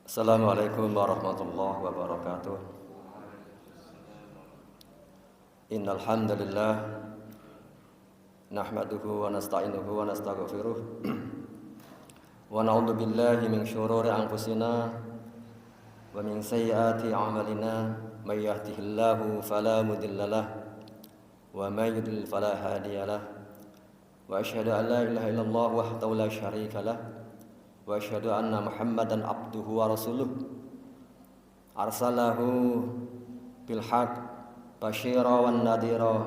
Assalamualaikum warahmatullahi wabarakatuh. Innal hamdalillah nahmaduhu wa nasta'inuhu wa nastaghfiruh wa na'udzu billahi min syururi anfusina wa min sayyiati a'malina may yahdihillahu fala mudhillalah wa may yudlil fala hadiyalah wa asyhadu an la ilaha illallah wahdahu la syarikalah wa asyhadu anna Muhammadan abduhu wa rasuluh arsalahu bil haqq basyira wan nadhira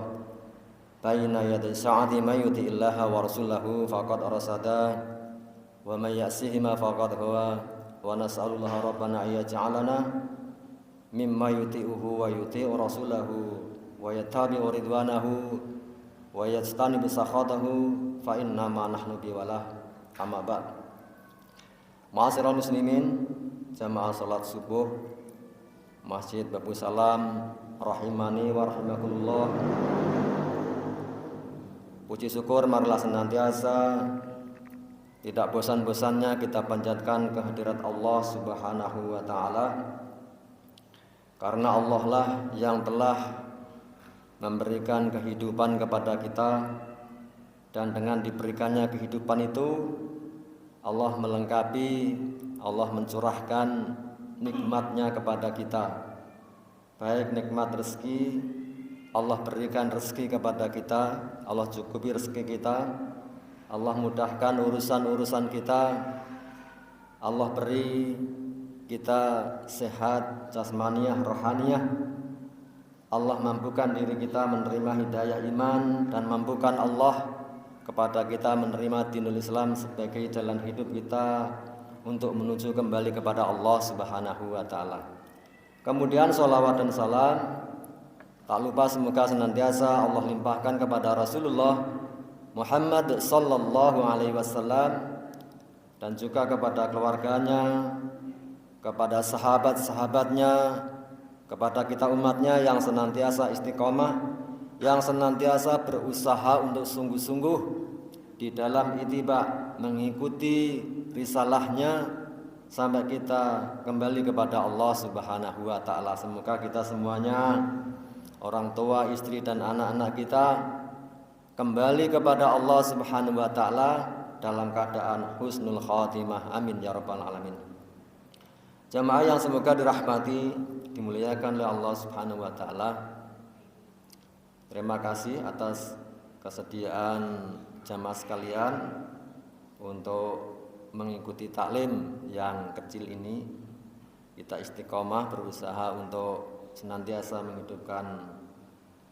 baina yaday sa'ati may yuti'illaha wa rasulahu faqad arsada wa may ya'sihima faqad huwa wa nas'alullaha rabbana ayyaj'alana mimma yuti'uhu wa yuti'u rasulahu wa yattabi'u ridwanahu wa yajtanibu sakhatahu fa inna ma nahnu biwalah amma ba'd. Ma'asyiral muslimin, jamaah salat subuh Masjid Babu Salam rahimani wa rahimakumullah. Puji syukur marilah senantiasa tidak bosan-bosannya kita panjatkan kehadirat Allah Subhanahu wa taala. Karena Allah lah yang telah memberikan kehidupan kepada kita, dan dengan diberikannya kehidupan itu Allah melengkapi, Allah mencurahkan nikmatnya kepada kita. Baik nikmat rezeki, Allah berikan rezeki kepada kita, Allah cukupi rezeki kita, Allah mudahkan urusan-urusan kita, Allah beri kita sehat jasmaniah, rohaniah, Allah mampukan diri kita menerima hidayah iman, dan mampukan Allah kepada kita menerima dinul Islam sebagai jalan hidup kita untuk menuju kembali kepada Allah Subhanahu wa taala. Kemudian sholawat dan salam tak lupa semoga senantiasa Allah limpahkan kepada Rasulullah Muhammad sallallahu alaihi wasallam, dan juga kepada keluarganya, kepada sahabat-sahabatnya, kepada kita umatnya yang senantiasa istiqomah, yang senantiasa berusaha untuk sungguh-sungguh di dalam ittiba mengikuti risalahnya sampai kita kembali kepada Allah Subhanahu wa taala. Semoga kita semuanya, orang tua, istri dan anak-anak kita kembali kepada Allah Subhanahu wa taala dalam keadaan husnul khatimah. Amin ya rabbal alamin. Jamaah yang semoga dirahmati, dimuliakan oleh Allah Subhanahu wa taala. Terima kasih atas kesediaan jamaah sekalian untuk mengikuti taklim yang kecil ini. Kita istiqomah berusaha untuk senantiasa menghidupkan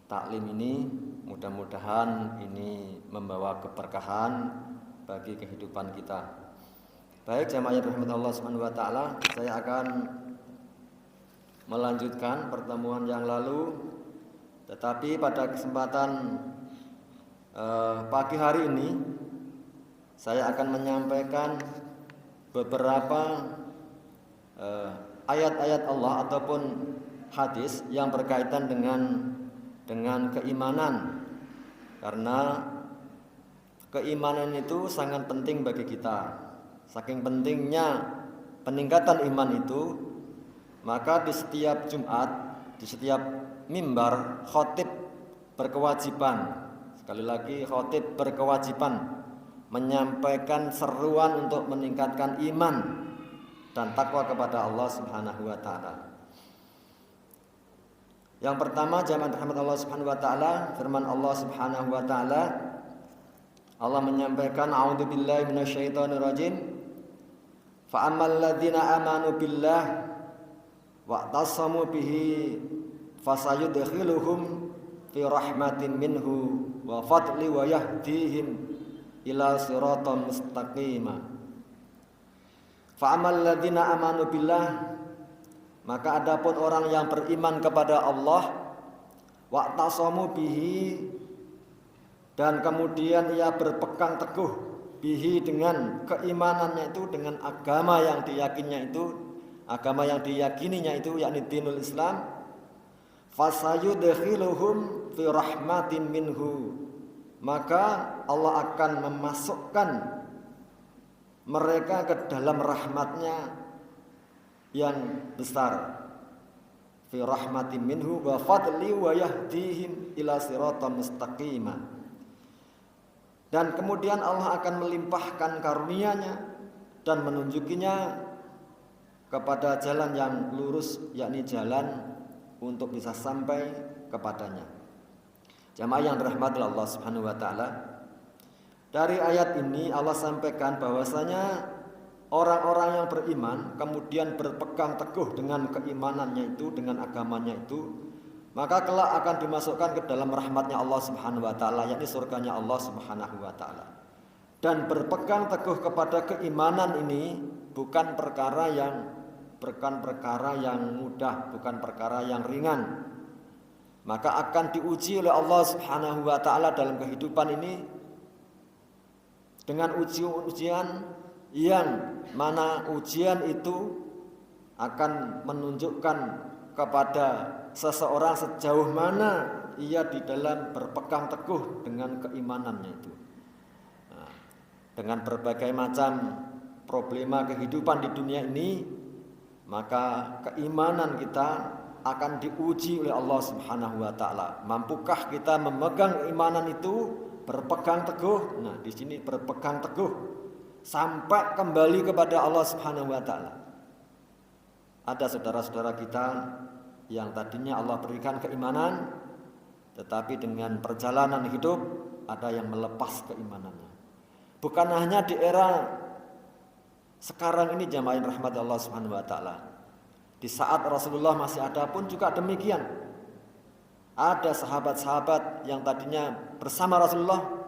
taklim ini. Mudah-mudahan ini membawa keberkahan bagi kehidupan kita. Baik jamaah yang dirahmati Allah Subhanahu wa taala, saya akan melanjutkan pertemuan yang lalu. Tetapi pada kesempatan pagi hari ini saya akan menyampaikan beberapa ayat-ayat Allah ataupun hadis yang berkaitan dengan keimanan. Karena keimanan itu sangat penting bagi kita. Saking pentingnya peningkatan iman itu, maka di setiap Jumat, di setiap mimbar, khotib berkewajiban, sekali lagi khotib berkewajiban menyampaikan seruan untuk meningkatkan iman dan takwa kepada Allah Subhanahu wa taala. Yang pertama, jamaah rahmat Allah Subhanahu wa taala, firman Allah Subhanahu wa taala, Allah menyampaikan a'udzubillahi minasyaitonirrajim, fa ammal ladzina amanu billah wa tasamu bihi fasayudkhiluhum fi rahmatin minhu wa fadli wa yahdihim ila siratal mustaqima. Fa amal ladzina amanu billah, maka adapun orang yang beriman kepada Allah, wa tasamu bihi, dan kemudian ia berpegang teguh bihi dengan keimanannya itu, dengan agama yang diyakininya itu, agama yang diyakininya itu yakni dinul Islam, fasayudkhiluhum fi rahmatin minhu, maka Allah akan memasukkan mereka ke dalam rahmatnya yang besar. Fi rahmatin minhu wa fadli wa yahdihim ila siratal mustaqimah. Dan kemudian Allah akan melimpahkan karunia-Nya dan menunjukinya kepada jalan yang lurus, yakni jalan untuk bisa sampai kepadanya. Jamaah yang dirahmati Allah Subhanahu wa taala, dari ayat ini Allah sampaikan bahwasanya orang-orang yang beriman kemudian berpegang teguh dengan keimanannya itu, dengan agamanya itu, maka kelak akan dimasukkan ke dalam rahmatnya Allah Subhanahu wa taala, yakni surganya Allah Subhanahu wa taala. Dan berpegang teguh kepada keimanan ini bukan perkara yang mudah, bukan perkara yang ringan. Maka akan diuji oleh Allah Subhanahu wa taala dalam kehidupan ini dengan ujian yang mana ujian itu akan menunjukkan kepada seseorang sejauh mana ia di dalam berpegang teguh dengan keimanannya itu. Nah, dengan berbagai macam problema kehidupan di dunia ini, maka keimanan kita akan diuji oleh Allah Subhanahu wa taala. Mampukah kita memegang keimanan itu, berpegang teguh? Nah, di sini berpegang teguh sampai kembali kepada Allah Subhanahu wa taala. Ada saudara-saudara kita yang tadinya Allah berikan keimanan, tetapi dengan perjalanan hidup ada yang melepas keimanannya. Bukan hanya di era sekarang ini jamaah yang rahmat Allah Subhanahu wa taala. Di saat Rasulullah masih ada pun juga demikian. Ada sahabat-sahabat yang tadinya bersama Rasulullah,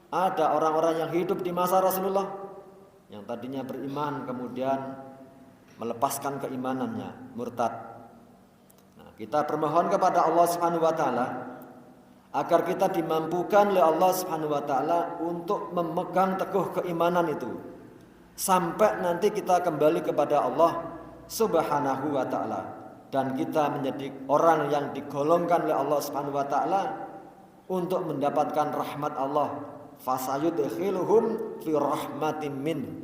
ada orang-orang yang hidup di masa Rasulullah yang tadinya beriman kemudian melepaskan keimanannya, murtad. Nah, kita bermohon kepada Allah Subhanahu wa taala agar kita dimampukan oleh Allah Subhanahu wa taala untuk memegang teguh keimanan itu sampai nanti kita kembali kepada Allah Subhanahu wa taala dan kita menjadi orang yang digolongkan oleh Allah Subhanahu wa taala untuk mendapatkan rahmat Allah. Fasayudkhiluhum fi rahmatin min.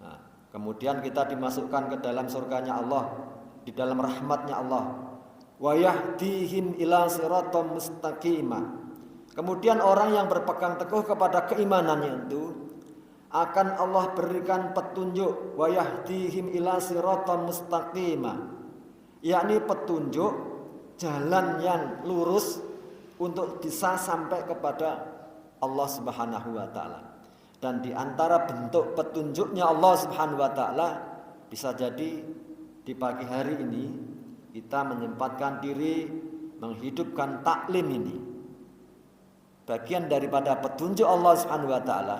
Nah, kemudian kita dimasukkan ke dalam surganya Allah, di dalam rahmatnya Allah. Wa yahdihim ila siratal mustaqimah. Kemudian orang yang berpegang teguh kepada keimanannya itu akan Allah berikan petunjuk, wa yahdihim ila siratal mustaqimah, yakni petunjuk jalan yang lurus untuk bisa sampai kepada Allah Subhanahu wa taala. Dan di antara bentuk petunjuknya Allah Subhanahu wa taala bisa jadi di pagi hari ini kita menyempatkan diri menghidupkan taklim ini. Bagian daripada petunjuk Allah Subhanahu wa taala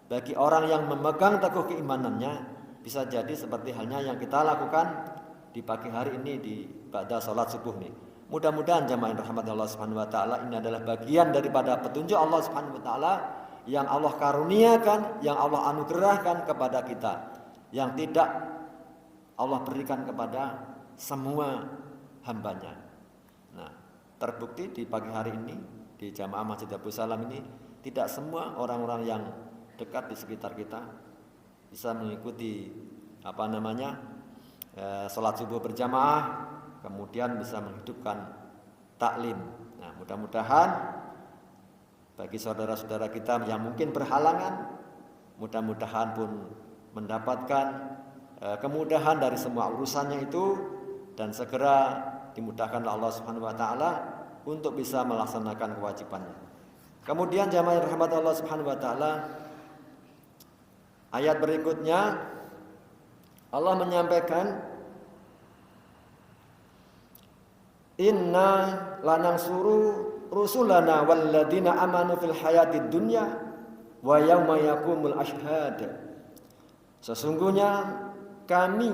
bagi orang yang memegang teguh keimanannya, bisa jadi seperti halnya yang kita lakukan di pagi hari ini di ba'da salat subuh nih. Mudah-mudahan jamaah yang rahmat Allah Subhanahu wa taala ini adalah bagian daripada petunjuk Allah Subhanahu wa taala yang Allah karuniakan, yang Allah anugerahkan kepada kita, yang tidak Allah berikan kepada semua hambanya. Nah, terbukti di pagi hari ini di jamaah Masjid Abu Salam ini tidak semua orang-orang yang dekat di sekitar kita bisa mengikuti sholat subuh berjamaah, kemudian bisa menghidupkan taklim. Nah, mudah-mudahan bagi saudara-saudara kita yang mungkin berhalangan, mudah-mudahan pun mendapatkan kemudahan dari semua urusannya itu dan segera dimudahkan oleh Allah Subhanahu wa taala untuk bisa melaksanakan kewajibannya. Kemudian jamaah rahmat Allah Subhanahu wa taala, ayat berikutnya Allah menyampaikan, inna lanansuru rusulana walladzina amanu fil hayatid dunya wa yauma yaqumul ashhad. Sesungguhnya kami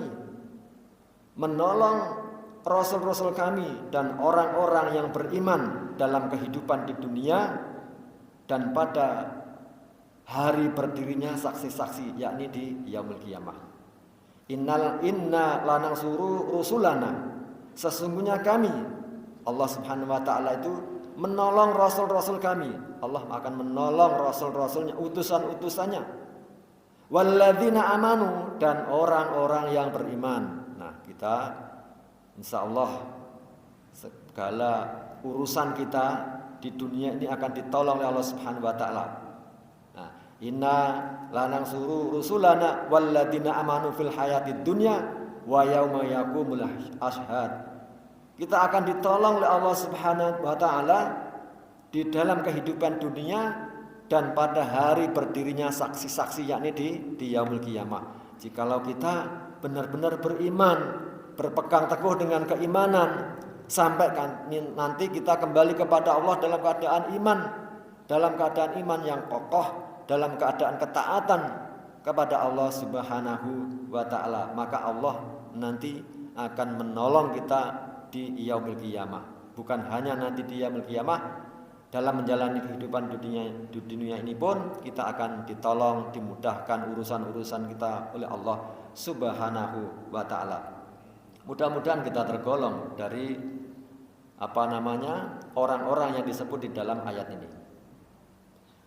menolong rasul-rasul kami dan orang-orang yang beriman dalam kehidupan di dunia dan pada hari berdirinya saksi-saksi, yakni di yaumul qiyamah. Inna lanansuru rusulana, sesungguhnya kami Allah Subhanahu wa taala itu menolong rasul-rasul kami. Allah akan menolong rasul-rasulnya, utusan-utusannya. walladzina amanu, dan orang-orang yang beriman. Nah, kita insya Allah segala urusan kita di dunia ini akan ditolong oleh Allah Subhanahu wa taala. Nah, inna lanang suruh rusulana walladzina amanu fil hayatid dunya wa yauma yaqumul ashhad. Kita akan ditolong oleh Allah Subhanahu wa taala di dalam kehidupan dunia dan pada hari berdirinya saksi-saksi, yakni di yaumul qiyamah. Jikalau kita benar-benar beriman, berpegang teguh dengan keimanan, sampai nanti kita kembali kepada Allah dalam keadaan iman yang kokoh, dalam keadaan ketaatan kepada Allah Subhanahu wa taala, maka Allah nanti akan menolong kita di yaumul qiyamah. Bukan hanya nanti di yaumul qiyamah, dalam menjalani kehidupan di dunia ini pun kita akan ditolong, dimudahkan urusan-urusan kita oleh Allah Subhanahu wa taala. Mudah-mudahan kita tergolong dari orang-orang yang disebut di dalam ayat ini.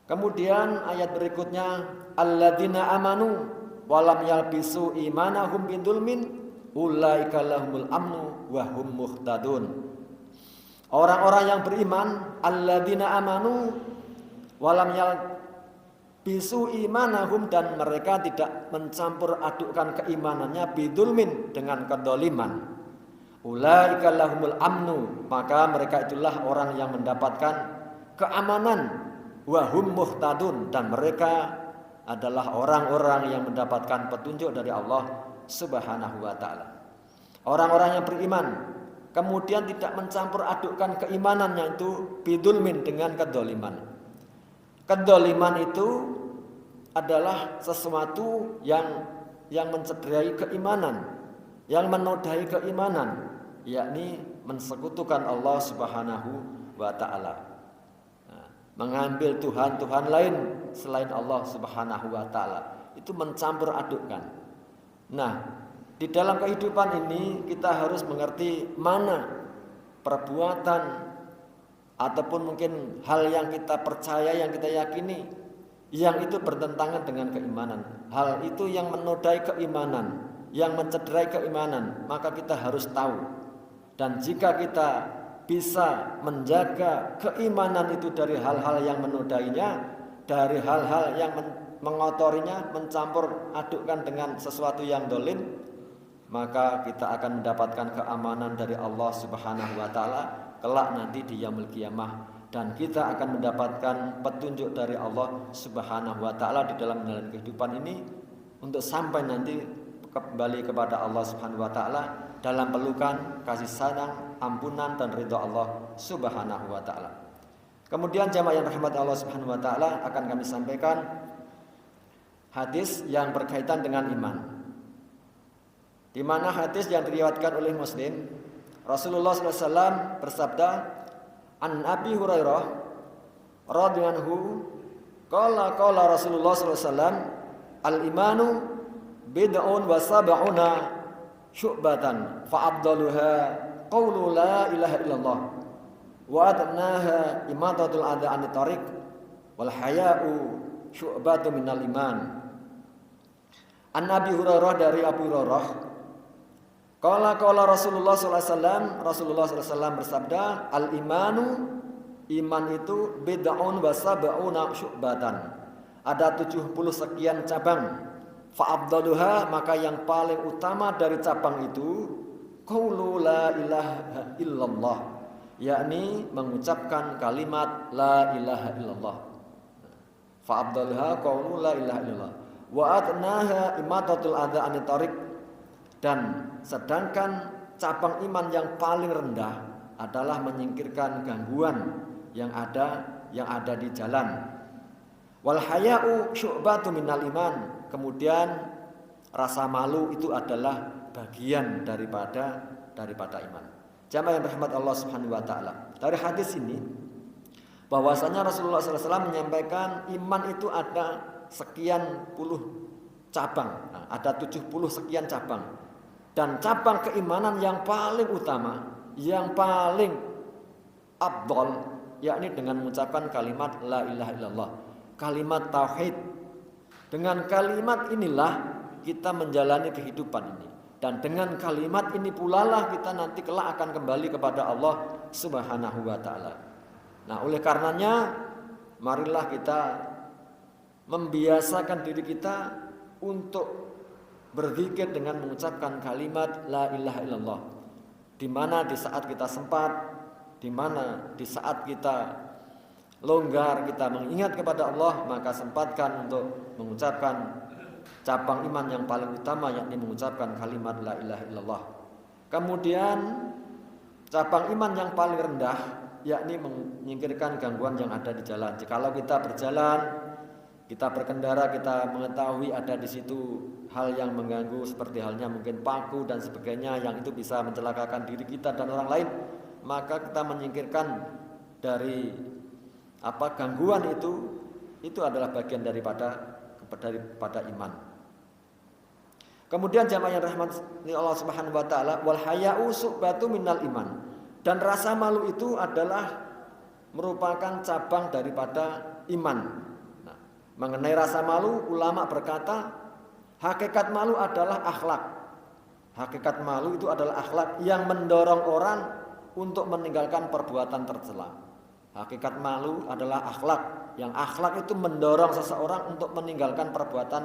Kemudian ayat berikutnya, alladzina amanu walam yalbisu imanahum bidzulmin ulaika lahumul amnu wa hum muhtadun. Orang-orang yang beriman, alladzina amanu walam yalbisu imanahum, dan mereka tidak mencampur adukkan keimanannya bidzulmin, dengan kedoliman. Ulaika lahumul amnu, maka mereka itulah orang yang mendapatkan keamanan. Wahum muhtadun, dan mereka adalah orang-orang yang mendapatkan petunjuk dari Allah Subhanahu wa taala. Orang-orang yang beriman kemudian tidak mencampur adukkan keimanannya itu bidulmin, dengan kedoliman. Kedoliman itu adalah sesuatu yang mencederai keimanan, yang menodai keimanan, yakni mensekutukan Allah Subhanahu wa taala. Mengambil Tuhan lain selain Allah Subhanahu wa taala, itu mencampur adukkan. Nah, di dalam kehidupan ini kita harus mengerti mana perbuatan ataupun mungkin hal yang kita percaya, yang kita yakini, yang itu bertentangan dengan keimanan. Hal itu yang menodai keimanan, yang mencederai keimanan, maka kita harus tahu. Dan jika kita bisa menjaga keimanan itu dari hal-hal yang menodainya, dari hal-hal yang mengotorinya, mencampur adukkan dengan sesuatu yang dolim, maka kita akan mendapatkan keamanan dari Allah Subhanahu wa taala kelak nanti di yaumul qiyamah, dan kita akan mendapatkan petunjuk dari Allah Subhanahu wa taala di dalam menjalani kehidupan ini untuk sampai nanti kembali kepada Allah Subhanahu wa taala dalam pelukan kasih sayang, ampunan dan ridha Allah Subhanahu wa taala. Kemudian jamaah yang rahmat Allah Subhanahu wa taala, akan kami sampaikan hadis yang berkaitan dengan iman. Di mana hadis yang diriwayatkan oleh Muslim, Rasulullah SAW bersabda, an Abi Hurairah radhiyallahu anhu, qala Rasulullah SAW, al-imanu bid'un wa sab'una syu'batan fa afdaluha qaulu la ilaha illallah wa adnaha imatatul adha anit tariq wal haya'u syu'batu minal iman. An Abi Hurairah, dari Abu Hurairah, qala Rasulullah sallallahu alaihi wasallam, Rasulullah sallallahu alaihi wasallam bersabda, al imanu, iman itu bid'un wa sab'una syu'batan, ada 70 sekian cabang. Fa'abdaluha, maka yang paling utama dari cabang itu qaulu la ilaha illallah, yakni mengucapkan kalimat la ilaha illallah. Fa'abdaluha qaulu la ilaha illallah wa adnaha imatatul adha anit tariq, dan sedangkan cabang iman yang paling rendah adalah menyingkirkan gangguan yang ada di jalan. Wal haya'u syu'batu minal iman, kemudian rasa malu itu adalah bagian daripada iman. Jamaah yang rahmat Allah Subhanahu wa taala. Dari hadis ini bahwasanya Rasulullah SAW menyampaikan iman itu ada sekian puluh cabang. Nah, ada 70 sekian cabang. Dan cabang keimanan yang paling utama, yang paling afdal, yakni dengan mengucapkan kalimat la ilaha illallah, kalimat tauhid. Dengan kalimat inilah kita menjalani kehidupan ini. Dan dengan kalimat ini pula lah kita nanti kelak akan kembali kepada Allah Subhanahu wa ta'ala. Nah, oleh karenanya marilah kita membiasakan diri kita untuk berzikir dengan mengucapkan kalimat la ilaha illallah. Di mana di saat kita sempat, di mana di saat kita longgar, kita mengingat kepada Allah, maka sempatkan untuk mengucapkan cabang iman yang paling utama, yakni mengucapkan kalimat la ilaha illallah. Kemudian cabang iman yang paling rendah, yakni menyingkirkan gangguan yang ada di jalan. Jikalau kita berjalan, kita berkendara, kita mengetahui ada di situ hal yang mengganggu seperti halnya mungkin paku dan sebagainya yang itu bisa mencelakakan diri kita dan orang lain, maka kita menyingkirkan dari gangguan itu adalah bagian daripada iman. Kemudian jamaah yang rahmati Allah Subhanahu wa taala, wal haya'u su'batu minal iman. Dan rasa malu itu adalah merupakan cabang daripada iman. Nah, mengenai rasa malu, ulama berkata, hakikat malu adalah akhlak. Hakikat malu itu adalah akhlak yang mendorong orang untuk meninggalkan perbuatan tercela. Hakikat malu adalah akhlak, yang akhlak itu mendorong seseorang untuk meninggalkan perbuatan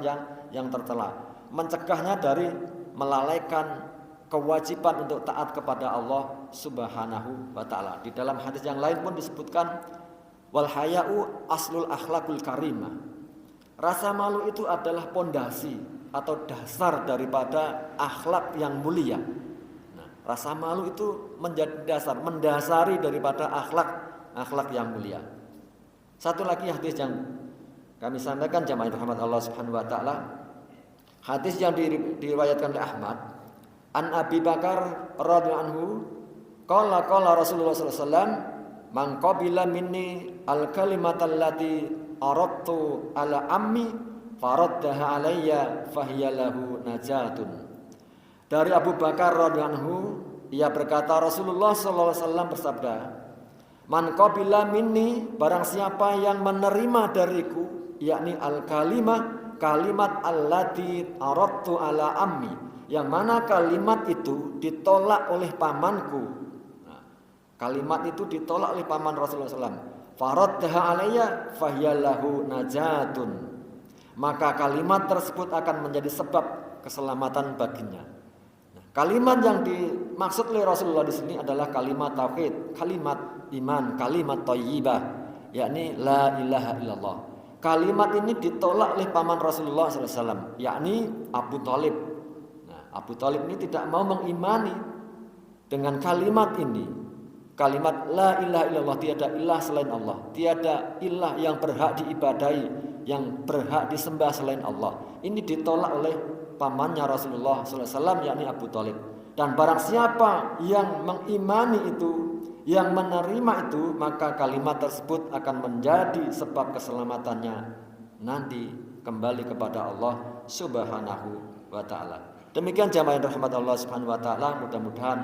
yang tercela, mencegahnya dari melalaikan kewajiban untuk taat kepada Allah Subhanahu wa ta'ala. Di dalam hadis yang lain pun disebutkan wal haya'u aslul akhlakul karimah. Rasa malu itu adalah pondasi atau dasar daripada akhlak yang mulia. Nah, rasa malu itu menjadi mendasari daripada akhlak yang mulia. Satu lagi hadis yang kami sampaikan jamaah rahmat Allah Subhanahu wa taala. Hadis yang diriwayatkan oleh Ahmad, an Abi Bakar radhiyallahu anhu, qala Rasulullah sallallahu alaihi wasallam, man qabila minni al-kalimata allati aradtu ala ammi faraddaha alayya fahiya lahu najatun. Dari Abu Bakar radhiyallahu anhu, ia berkata Rasulullah sallallahu alaihi wasallam bersabda, man qabila minni, barang siapa yang menerima dariku, yakni kalimat allati aradtu ala ammi, yang mana kalimat itu ditolak oleh pamanku. Nah, kalimat itu ditolak oleh paman Rasulullah SAW. Faraddaha alayya fahiyalahu najatun, maka kalimat tersebut akan menjadi sebab keselamatan baginya. Nah, kalimat yang dimaksud oleh Rasulullah di sini adalah kalimat tauhid, kalimat iman, kalimat thayyibah, yakni la ilaha illallah. Kalimat ini ditolak oleh paman Rasulullah SAW, yakni Abu Thalib. Nah, Abu Thalib ini tidak mau mengimani dengan kalimat ini. Kalimat la ilaha illallah, tiada ilah selain Allah, tiada ilah yang berhak diibadahi, yang berhak disembah selain Allah. Ini ditolak oleh pamannya Rasulullah SAW, yakni Abu Thalib. Dan barang siapa yang mengimani itu, yang menerima itu, maka kalimat tersebut akan menjadi sebab keselamatannya nanti kembali kepada Allah Subhanahu wa ta'ala. Demikian jamaah yang rahmat Allah Subhanahu wa ta'ala, mudah-mudahan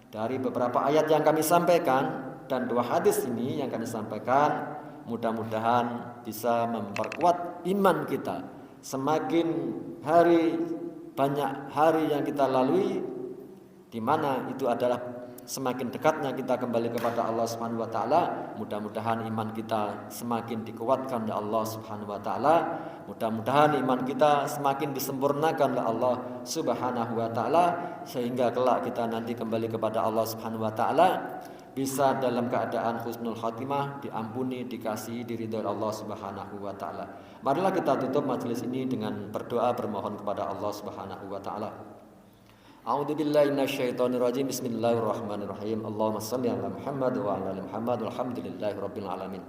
dari beberapa ayat yang kami sampaikan dan dua hadis ini yang kami sampaikan, mudah-mudahan bisa memperkuat iman kita. Semakin hari, banyak hari yang kita lalui, di mana itu adalah semakin dekatnya kita kembali kepada Allah Subhanahu wa taala. Mudah-mudahan iman kita semakin dikuatkan oleh Allah Subhanahu wa taala. Mudah-mudahan iman kita semakin disempurnakan oleh Allah Subhanahu wa taala, sehingga kelak kita nanti kembali kepada Allah Subhanahu wa taala bisa dalam keadaan husnul khatimah, diampuni, dikasihi, diridhoi Allah Subhanahu wa taala. Marilah kita tutup majelis ini dengan berdoa, bermohon kepada Allah Subhanahu wa taala. A'udzubillahi minasyaitonirrajim. Bismillahirrahmanirrahim. Allahumma shalli ala Muhammad wa ala ali Muhammad walhamdulillahirabbil alamin.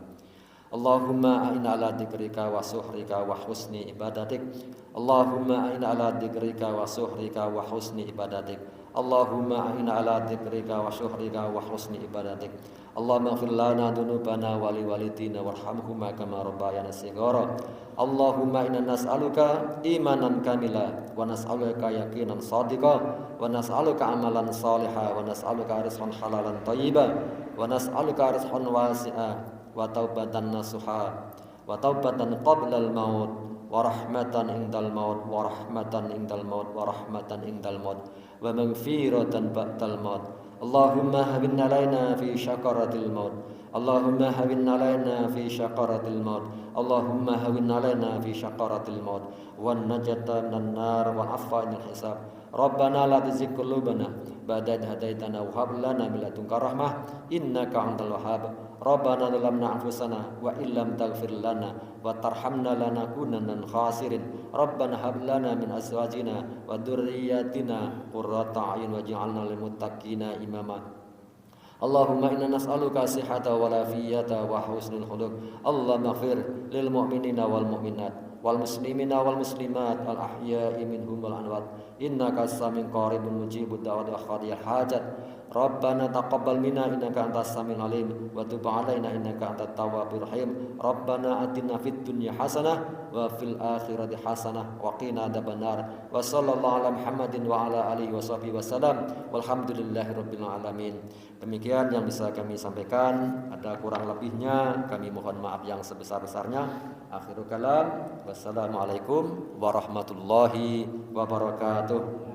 Allahumma a'inna ala dzikrika wa syukrika wa husni ibadatik. Allahumma a'inna ala dzikrika wa syukrika wa husni ibadatik. Allahumma a'inna ala dzikrika wa syukrika wa husni ibadatik. Allahumma ighfir lana dzunubana wa liwalidina warhamhuma kama rabbayana shighara. Allahumma inna nas'aluka imanan kamila wa nas'aluka yaqinan shadiqa wa nas'aluka amalan shaliha wa nas'aluka rizqan halalan thayyiba wa nas'aluka rizqan wasi'a wa taubatan nasuha wa taubatan qabla al-maut wa rahmatan indal maut wa rahmatan indal maut wa rahmatan indal maut wa maghfiratan ba'dal maut. Allahumma hawwin alaina fi syakaratil maut. Allahumma hawwin alaina fi syakaratil maut. Allahumma hawwin alaina fi syakaratil maut wan najata minan nar wa afwa anil hisab. Rabbana la tuzigh qulubana ba'da idh hadaitana wa hab lana min ladunka rahmah innaka antal wahhab. Rabbana zalamna anfusana wa illam taghfir lana wa tarhamna lanakunanna minal khasirin. Rabbana hab lana min azwajina wa dhurriyyatina qurrata a'yun waj'alna lil muttaqina imama. Allahumma inna nas'aluka sihhata wa lafiyata wa husnul khuluq. Allahumma ighfir lil mu'minina wal mu'minat wal muslimina wal muslimat al ahya'i minhum wal amwat innaka as-sami'un qaribun mujibud da'wati wa qadiyal hajat. Rabbana taqabbal minna innaka antas samiul alim wa tub 'alaina innaka antat tawwabur rahim. Rabbana atina fid dunya hasanah wa fil akhirati hasanah wa qina adzabannar. Wa sallallahu ala Muhammadin wa ala alihi washabihi wasallam. Walhamdulillahirabbil alamin. Demikian yang bisa kami sampaikan, ada kurang lebihnya kami mohon maaf yang sebesar-besarnya. Akhirul kalam, wassalamualaikum warahmatullahi wabarakatuh.